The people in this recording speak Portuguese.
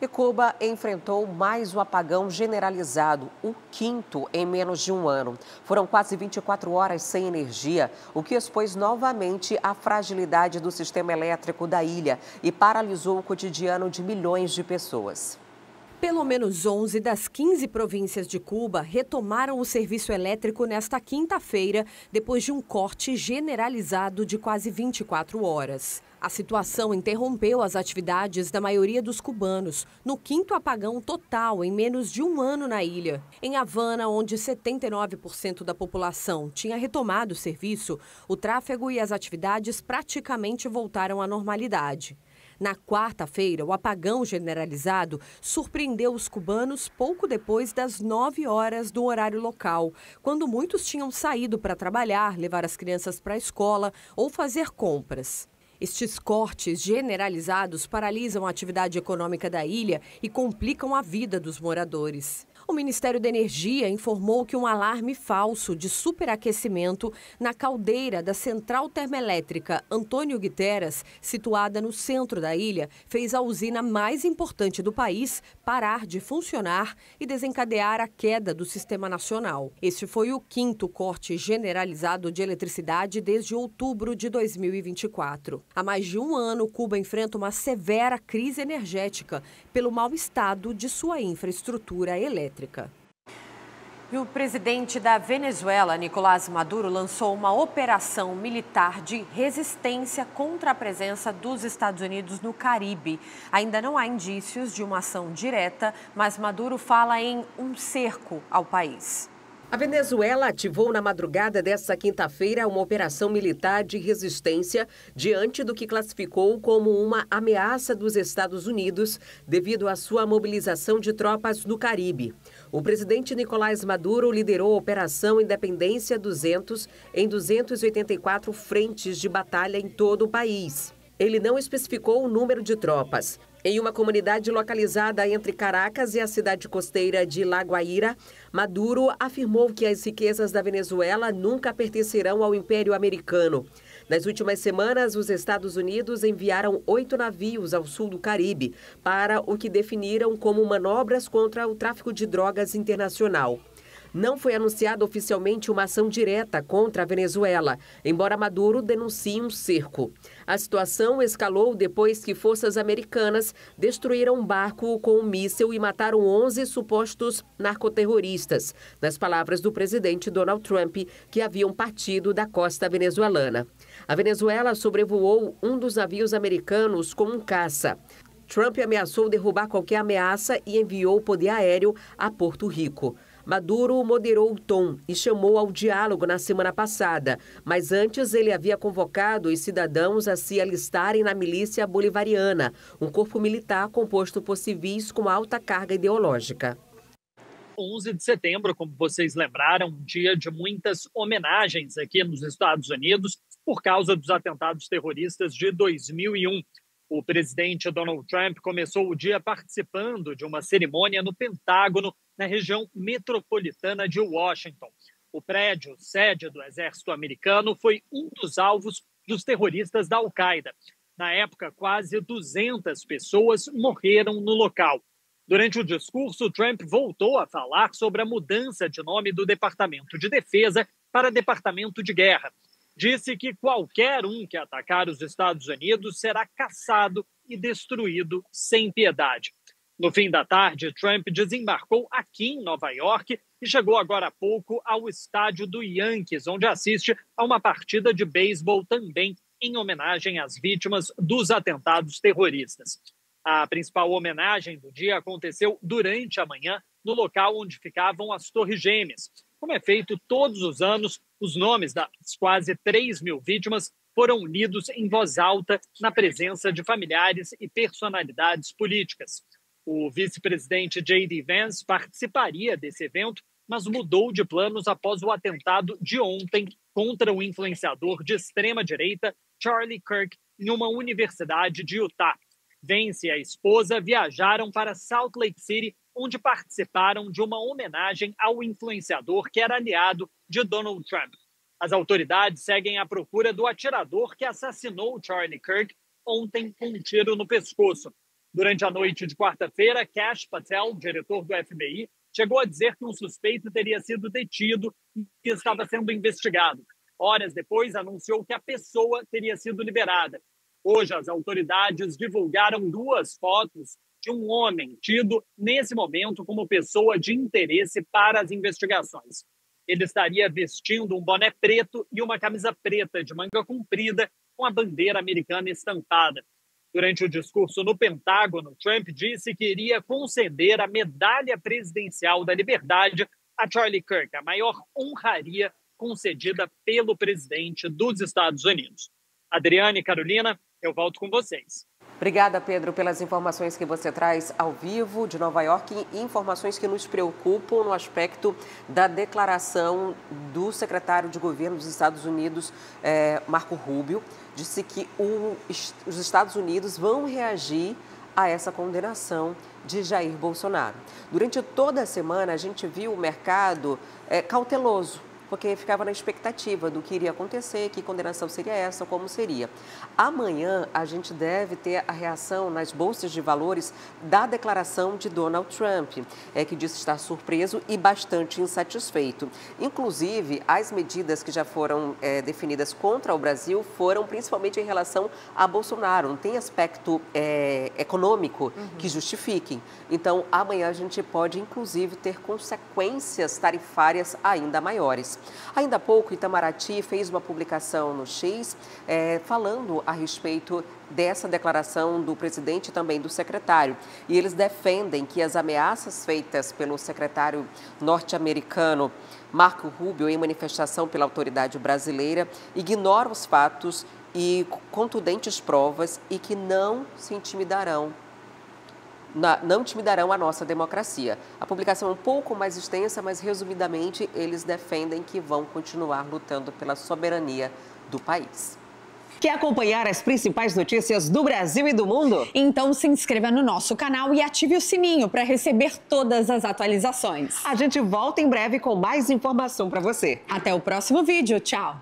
E Cuba enfrentou mais um apagão generalizado, o quinto em menos de um ano. Foram quase 24 horas sem energia, o que expôs novamente a fragilidade do sistema elétrico da ilha e paralisou o cotidiano de milhões de pessoas. Pelo menos 11 das 15 províncias de Cuba retomaram o serviço elétrico nesta quinta-feira, depois de um corte generalizado de quase 24 horas. A situação interrompeu as atividades da maioria dos cubanos, no quinto apagão total em menos de um ano na ilha. Em Havana, onde 79% da população tinha retomado o serviço, o tráfego e as atividades praticamente voltaram à normalidade. Na quarta-feira, o apagão generalizado surpreendeu os cubanos pouco depois das 9 horas do horário local, quando muitos tinham saído para trabalhar, levar as crianças para a escola ou fazer compras. Estes cortes generalizados paralisam a atividade econômica da ilha e complicam a vida dos moradores. O Ministério da Energia informou que um alarme falso de superaquecimento na caldeira da central termoelétrica Antônio Guterres, situada no centro da ilha, fez a usina mais importante do país parar de funcionar e desencadear a queda do sistema nacional. Este foi o quinto corte generalizado de eletricidade desde outubro de 2024. Há mais de um ano, Cuba enfrenta uma severa crise energética pelo mau estado de sua infraestrutura elétrica. E o presidente da Venezuela, Nicolás Maduro, lançou uma operação militar de resistência contra a presença dos Estados Unidos no Caribe. Ainda não há indícios de uma ação direta, mas Maduro fala em um cerco ao país. A Venezuela ativou na madrugada desta quinta-feira uma operação militar de resistência diante do que classificou como uma ameaça dos Estados Unidos devido à sua mobilização de tropas no Caribe. O presidente Nicolás Maduro liderou a Operação Independência 200 em 284 frentes de batalha em todo o país. Ele não especificou o número de tropas. Em uma comunidade localizada entre Caracas e a cidade costeira de La Guaira, Maduro afirmou que as riquezas da Venezuela nunca pertencerão ao Império Americano. Nas últimas semanas, os Estados Unidos enviaram 8 navios ao sul do Caribe para o que definiram como manobras contra o tráfico de drogas internacional. Não foi anunciada oficialmente uma ação direta contra a Venezuela, embora Maduro denuncie um cerco. A situação escalou depois que forças americanas destruíram um barco com um míssil e mataram 11 supostos narcoterroristas, nas palavras do presidente Donald Trump, que haviam partido da costa venezuelana. A Venezuela sobrevoou um dos navios americanos com um caça. Trump ameaçou derrubar qualquer ameaça e enviou o poder aéreo a Porto Rico. Maduro moderou o tom e chamou ao diálogo na semana passada, mas antes ele havia convocado os cidadãos a se alistarem na milícia bolivariana, um corpo militar composto por civis com alta carga ideológica. 11 de setembro, como vocês lembraram, um dia de muitas homenagens aqui nos Estados Unidos por causa dos atentados terroristas de 2001. O presidente Donald Trump começou o dia participando de uma cerimônia no Pentágono, na região metropolitana de Washington. O prédio, sede do exército americano, foi um dos alvos dos terroristas da Al-Qaeda. Na época, quase 200 pessoas morreram no local. Durante o discurso, Trump voltou a falar sobre a mudança de nome do Departamento de Defesa para Departamento de Guerra. Disse que qualquer um que atacar os Estados Unidos será caçado e destruído sem piedade. No fim da tarde, Trump desembarcou aqui em Nova York e chegou agora há pouco ao estádio do Yankees, onde assiste a uma partida de beisebol também em homenagem às vítimas dos atentados terroristas. A principal homenagem do dia aconteceu durante a manhã no local onde ficavam as Torres Gêmeas. Como é feito todos os anos, os nomes das quase 3 mil vítimas foram lidos em voz alta na presença de familiares e personalidades políticas. O vice-presidente J.D. Vance participaria desse evento, mas mudou de planos após o atentado de ontem contra o influenciador de extrema-direita Charlie Kirk em uma universidade de Utah. Vance e a esposa viajaram para Salt Lake City, onde participaram de uma homenagem ao influenciador que era aliado de Donald Trump. As autoridades seguem à procura do atirador que assassinou Charlie Kirk ontem com um tiro no pescoço. Durante a noite de quarta-feira, Kash Patel, diretor do FBI, chegou a dizer que um suspeito teria sido detido e que estava sendo investigado. Horas depois, anunciou que a pessoa teria sido liberada. Hoje, as autoridades divulgaram 2 fotos de um homem tido, nesse momento, como pessoa de interesse para as investigações. Ele estaria vestindo um boné preto e uma camisa preta de manga comprida com a bandeira americana estampada. Durante o discurso no Pentágono, Trump disse que iria conceder a Medalha Presidencial da Liberdade a Charlie Kirk, a maior honraria concedida pelo presidente dos Estados Unidos. Adriane e Carolina, eu volto com vocês. Obrigada, Pedro, pelas informações que você traz ao vivo de Nova York e informações que nos preocupam no aspecto da declaração do secretário de governo dos Estados Unidos, Marco Rubio. Disse que os Estados Unidos vão reagir a essa condenação de Jair Bolsonaro. Durante toda a semana, a gente viu o mercado cauteloso, porque ficava na expectativa do que iria acontecer, que condenação seria essa, como seria. Amanhã, a gente deve ter a reação nas bolsas de valores da declaração de Donald Trump, que disse estar surpreso e bastante insatisfeito. Inclusive, as medidas que já foram definidas contra o Brasil foram principalmente em relação a Bolsonaro. Não tem aspecto econômico que justifiquem. Então, amanhã a gente pode, inclusive, ter consequências tarifárias ainda maiores. Ainda há pouco, Itamaraty fez uma publicação no X falando a respeito dessa declaração do presidente e também do secretário. E eles defendem que as ameaças feitas pelo secretário norte-americano Marco Rubio em manifestação pela autoridade brasileira ignoram os fatos e contundentes provas e que não intimidarão a nossa democracia. A publicação é um pouco mais extensa, mas resumidamente eles defendem que vão continuar lutando pela soberania do país. Quer acompanhar as principais notícias do Brasil e do mundo? Então se inscreva no nosso canal e ative o sininho para receber todas as atualizações. A gente volta em breve com mais informação para você. Até o próximo vídeo. Tchau!